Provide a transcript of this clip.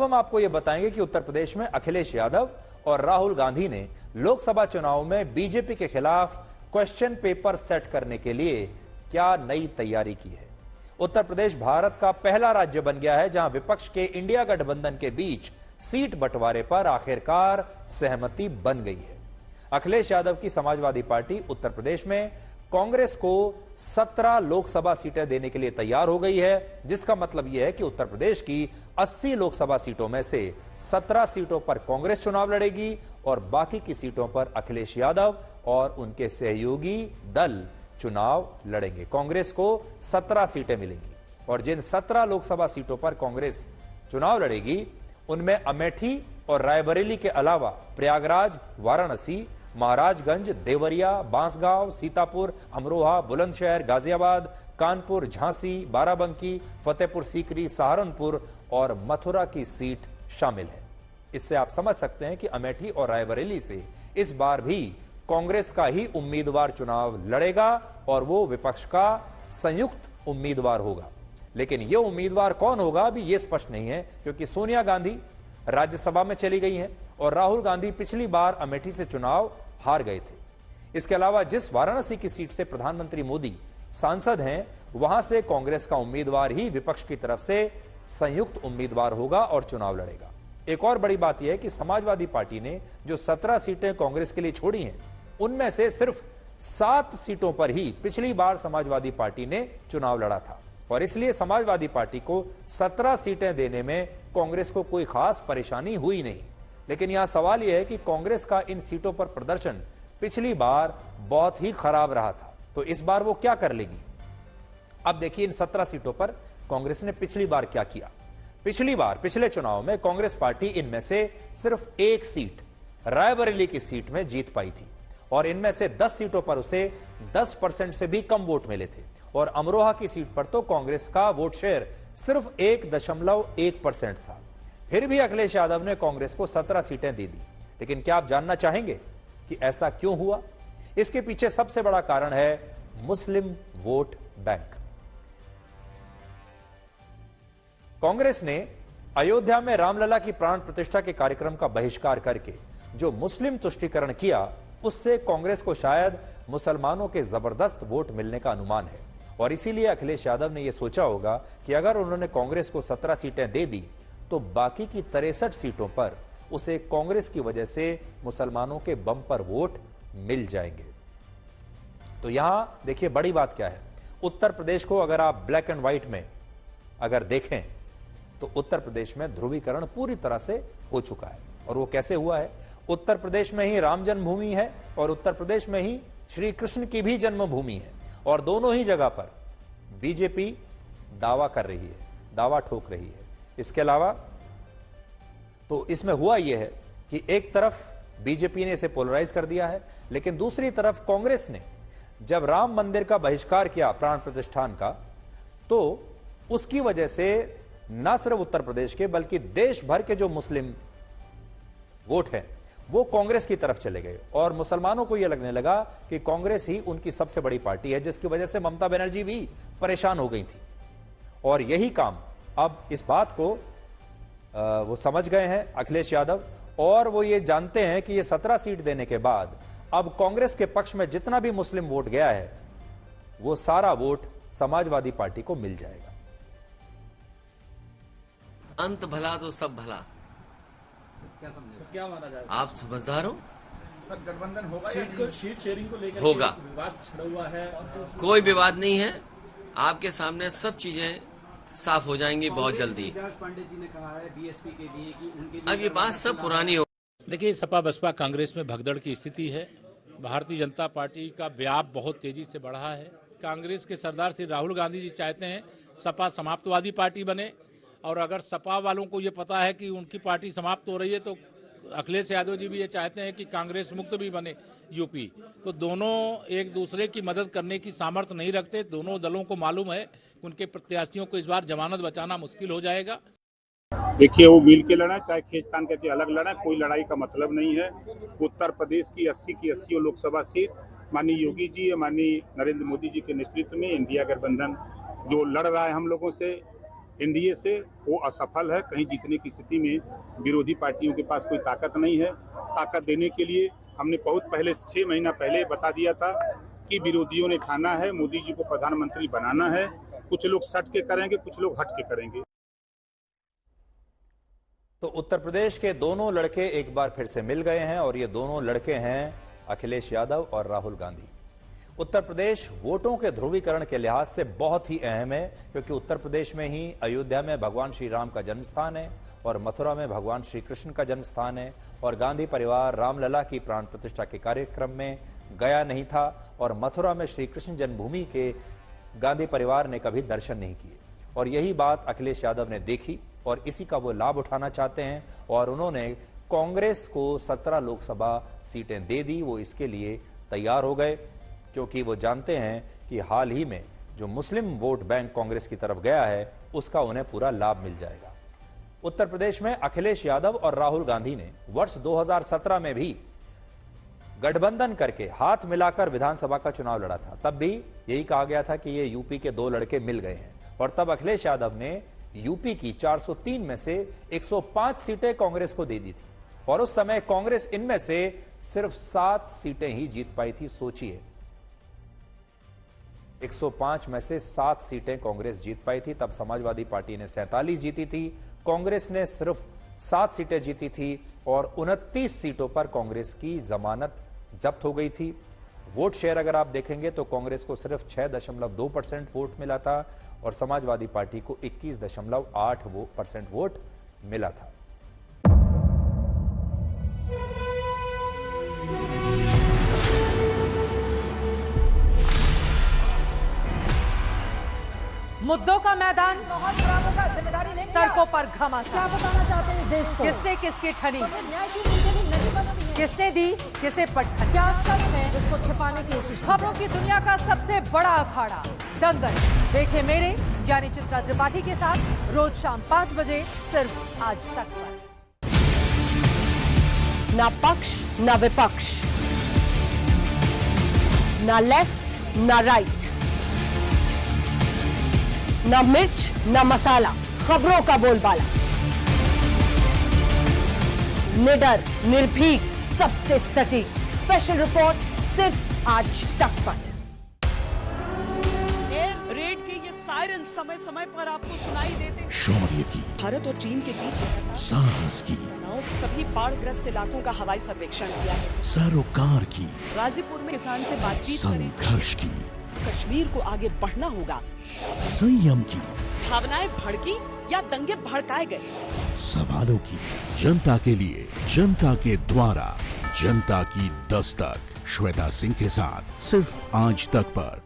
अब हम आपको यह बताएंगे कि उत्तर प्रदेश में अखिलेश यादव और राहुल गांधी ने लोकसभा चुनाव में बीजेपी के खिलाफ क्वेश्चन पेपर सेट करने के लिए क्या नई तैयारी की है। उत्तर प्रदेश भारत का पहला राज्य बन गया है जहां विपक्ष के इंडिया गठबंधन के बीच सीट बंटवारे पर आखिरकार सहमति बन गई है। अखिलेश यादव की समाजवादी पार्टी उत्तर प्रदेश में कांग्रेस को 17 लोकसभा सीटें देने के लिए तैयार हो गई है, जिसका मतलब यह है कि उत्तर प्रदेश की 80 लोकसभा सीटों में से 17 सीटों पर कांग्रेस चुनाव लड़ेगी और बाकी की सीटों पर अखिलेश यादव और उनके सहयोगी दल चुनाव लड़ेंगे। कांग्रेस को 17 सीटें मिलेंगी और जिन 17 लोकसभा सीटों पर कांग्रेस चुनाव लड़ेगी उनमें अमेठी और रायबरेली के अलावा प्रयागराज, वाराणसी, महाराजगंज, देवरिया, बांसगांव, सीतापुर, अमरोहा, बुलंदशहर, गाजियाबाद, कानपुर, झांसी, बाराबंकी, फतेहपुर सीकरी, सहारनपुर और मथुरा की सीट शामिल है। इससे आप समझ सकते हैं कि अमेठी और रायबरेली से इस बार भी कांग्रेस का ही उम्मीदवार चुनाव लड़ेगा और वो विपक्ष का संयुक्त उम्मीदवार होगा। लेकिन यह उम्मीदवार कौन होगा अभी यह स्पष्ट नहीं है, क्योंकि सोनिया गांधी राज्यसभा में चली गई हैं और राहुल गांधी पिछली बार अमेठी से चुनाव हार गए थे। इसके अलावा जिस वाराणसी की सीट से प्रधानमंत्री मोदी सांसद हैं, वहां से कांग्रेस का उम्मीदवार ही विपक्ष की तरफ से संयुक्त उम्मीदवार होगा और चुनाव लड़ेगा। एक और बड़ी बात यह है कि समाजवादी पार्टी ने जो 17 सीटें कांग्रेस के लिए छोड़ी हैं, उनमें से सिर्फ 7 सीटों पर ही पिछली बार समाजवादी पार्टी ने चुनाव लड़ा था और इसलिए समाजवादी पार्टी को 17 सीटें देने में कांग्रेस को कोई खास परेशानी हुई नहीं। लेकिन यहां सवाल यह है कि कांग्रेस का इन सीटों पर प्रदर्शन पिछली बार बहुत ही खराब रहा था, तो इस बार वो क्या कर लेगी। अब देखिए इन 17 सीटों पर कांग्रेस ने पिछली बार क्या किया। पिछली बार पिछले चुनाव में कांग्रेस पार्टी इनमें से सिर्फ एक सीट रायबरेली की सीट में जीत पाई थी और इनमें से 10 सीटों पर उसे 10% से भी कम वोट मिले थे और अमरोहा की सीट पर तो कांग्रेस का वोट शेयर सिर्फ 1.1% था। फिर भी अखिलेश यादव ने कांग्रेस को 17 सीटें दे दी। लेकिन क्या आप जानना चाहेंगे कि ऐसा क्यों हुआ? इसके पीछे सबसे बड़ा कारण है मुस्लिम वोट बैंक। कांग्रेस ने अयोध्या में रामलला की प्राण प्रतिष्ठा के कार्यक्रम का बहिष्कार करके जो मुस्लिम तुष्टीकरण किया, उससे कांग्रेस को शायद मुसलमानों के जबरदस्त वोट मिलने का अनुमान है और इसीलिए अखिलेश यादव ने यह सोचा होगा कि अगर उन्होंने कांग्रेस को 17 सीटें दे दी तो बाकी की 63 सीटों पर उसे कांग्रेस की वजह से मुसलमानों के बम्पर वोट मिल जाएंगे। तो यहां देखिए बड़ी बात क्या है। उत्तर प्रदेश को अगर आप ब्लैक एंड व्हाइट में अगर देखें तो उत्तर प्रदेश में ध्रुवीकरण पूरी तरह से हो चुका है। और वो कैसे हुआ है? उत्तर प्रदेश में ही राम जन्मभूमि है और उत्तर प्रदेश में ही श्री कृष्ण की भी जन्मभूमि है और दोनों ही जगह पर बीजेपी दावा कर रही है, दावा ठोक रही है। इसके अलावा तो इसमें हुआ यह है कि एक तरफ बीजेपी ने इसे पोलराइज कर दिया है, लेकिन दूसरी तरफ कांग्रेस ने जब राम मंदिर का बहिष्कार किया प्राण प्रतिष्ठान का, तो उसकी वजह से न सिर्फ उत्तर प्रदेश के बल्कि देश भर के जो मुस्लिम वोट हैं वो कांग्रेस की तरफ चले गए और मुसलमानों को यह लगने लगा कि कांग्रेस ही उनकी सबसे बड़ी पार्टी है, जिसकी वजह से ममता बनर्जी भी परेशान हो गई थी। और यही काम अब इस बात को वो समझ गए हैं अखिलेश यादव और वो ये जानते हैं कि ये 17 सीट देने के बाद अब कांग्रेस के पक्ष में जितना भी मुस्लिम वोट गया है वो सारा वोट समाजवादी पार्टी को मिल जाएगा। अंत भला तो सब भला, क्या समझे? तो क्या माना जाए? आप समझदार हो? सर गठबंधन होगा या सीट शेयरिंग को लेकर होगा। विवाद छिड़ा हुआ है। कोई विवाद नहीं है, आपके सामने सब चीजें साफ हो जाएंगी बहुत जल्दी। पांडे जी ने कहा है बीएसपी के लिए कि उनके लिए अब ये बात सब पुरानी हो। देखिए, सपा बसपा कांग्रेस में भगदड़ की स्थिति है। भारतीय जनता पार्टी का व्याप बहुत तेजी से बढ़ा है। कांग्रेस के सरदार श्री राहुल गांधी जी चाहते हैं सपा समाप्तवादी पार्टी बने और अगर सपा वालों को ये पता है कि उनकी पार्टी समाप्त हो रही है तो अखिलेश यादव जी भी ये चाहते हैं कि कांग्रेस मुक्त भी बने यूपी। तो दोनों एक दूसरे की मदद करने की सामर्थ्य नहीं रखते। दोनों दलों को मालूम है कि उनके प्रत्याशियों को इस बार जमानत बचाना मुश्किल हो जाएगा। देखिए, वो मिल के लड़ा चाहे खींचतान करके अलग लड़ा, कोई लड़ाई का मतलब नहीं है। उत्तर प्रदेश की 80 की 80 लोकसभा सीट माननीय योगी जी, माननीय नरेंद्र मोदी जी के नेतृत्व में इंडिया गठबंधन जो लड़ रहा है हम लोगों से, एनडीए से वो असफल है। कहीं जीतने की स्थिति में विरोधी पार्टियों के पास कोई ताकत नहीं है। ताकत देने के लिए हमने बहुत पहले 6 महीना पहले बता दिया था कि विरोधियों ने खाना है, मोदी जी को प्रधानमंत्री बनाना है। कुछ लोग सट के करेंगे, कुछ लोग हट के करेंगे। तो उत्तर प्रदेश के दोनों लड़के एक बार फिर से मिल गए हैं और ये दोनों लड़के हैं अखिलेश यादव और राहुल गांधी। उत्तर प्रदेश वोटों के ध्रुवीकरण के लिहाज से बहुत ही अहम है, क्योंकि उत्तर प्रदेश में ही अयोध्या में भगवान श्री राम का जन्म स्थान है और मथुरा में भगवान श्री कृष्ण का जन्म स्थान है। और गांधी परिवार रामलला की प्राण प्रतिष्ठा के कार्यक्रम में गया नहीं था और मथुरा में श्री कृष्ण जन्मभूमि के गांधी परिवार ने कभी दर्शन नहीं किए। और यही बात अखिलेश यादव ने देखी और इसी का वो लाभ उठाना चाहते हैं और उन्होंने कांग्रेस को 17 लोकसभा सीटें दे दी। वो इसके लिए तैयार हो गए, क्योंकि वो जानते हैं कि हाल ही में जो मुस्लिम वोट बैंक कांग्रेस की तरफ गया है उसका उन्हें पूरा लाभ मिल जाएगा। उत्तर प्रदेश में अखिलेश यादव और राहुल गांधी ने वर्ष 2017 में भी गठबंधन करके हाथ मिलाकर विधानसभा का चुनाव लड़ा था। तब भी यही कहा गया था कि ये यूपी के 2 लड़के मिल गए हैं और तब अखिलेश यादव ने यूपी की 403 में से 105 सीटें कांग्रेस को दे दी थी और उस समय कांग्रेस इनमें से सिर्फ 7 सीटें ही जीत पाई थी। सोचिए, 105 में से 7 सीटें कांग्रेस जीत पाई थी। तब समाजवादी पार्टी ने 47 जीती थी, कांग्रेस ने सिर्फ 7 सीटें जीती थी और 29 सीटों पर कांग्रेस की जमानत जब्त हो गई थी। वोट शेयर अगर आप देखेंगे तो कांग्रेस को सिर्फ 6.2% वोट मिला था और समाजवादी पार्टी को 21.8% वोट मिला था। मुद्दों का मैदान, बहुत खराबों का जिम्मेदारी नहीं, तर्कों पर घमासान। क्या बताना चाहते हैं इस देश को? किससे किसकी ठनी, न्याय की नीति नहीं बनती है। किसने दी किसे पटखनी। क्या सच है जिसको छिपाने की कोशिश? खबरों की दुनिया का सबसे बड़ा अखाड़ा दंगल देखे मेरे यानी चित्रा त्रिपाठी के साथ रोज शाम 5 बजे सिर्फ आज तक पर। ना पक्ष ना विपक्ष, ना लेफ्ट ना राइट, ना मिर्च ना मसाला, खबरों का बोलबाला, निडर निर्भीक सबसे सटीक स्पेशल रिपोर्ट सिर्फ आज तक पर। एयर रेड के ये सायरन समय समय पर आपको सुनाई देते। शौर्य की, भारत और चीन के बीच साहस की, सभी बाढ़ग्रस्त इलाकों का हवाई सर्वेक्षण किया है। सरोकार की, गाजीपुर में किसान से बातचीत, संघर्ष की, कश्मीर को आगे बढ़ना होगा, संयम की, भावनाएं भड़की या दंगे भड़काए गए, सवालों की, जनता के लिए, जनता के द्वारा, जनता की दस्तक। श्वेता सिंह के साथ सिर्फ आज तक पर।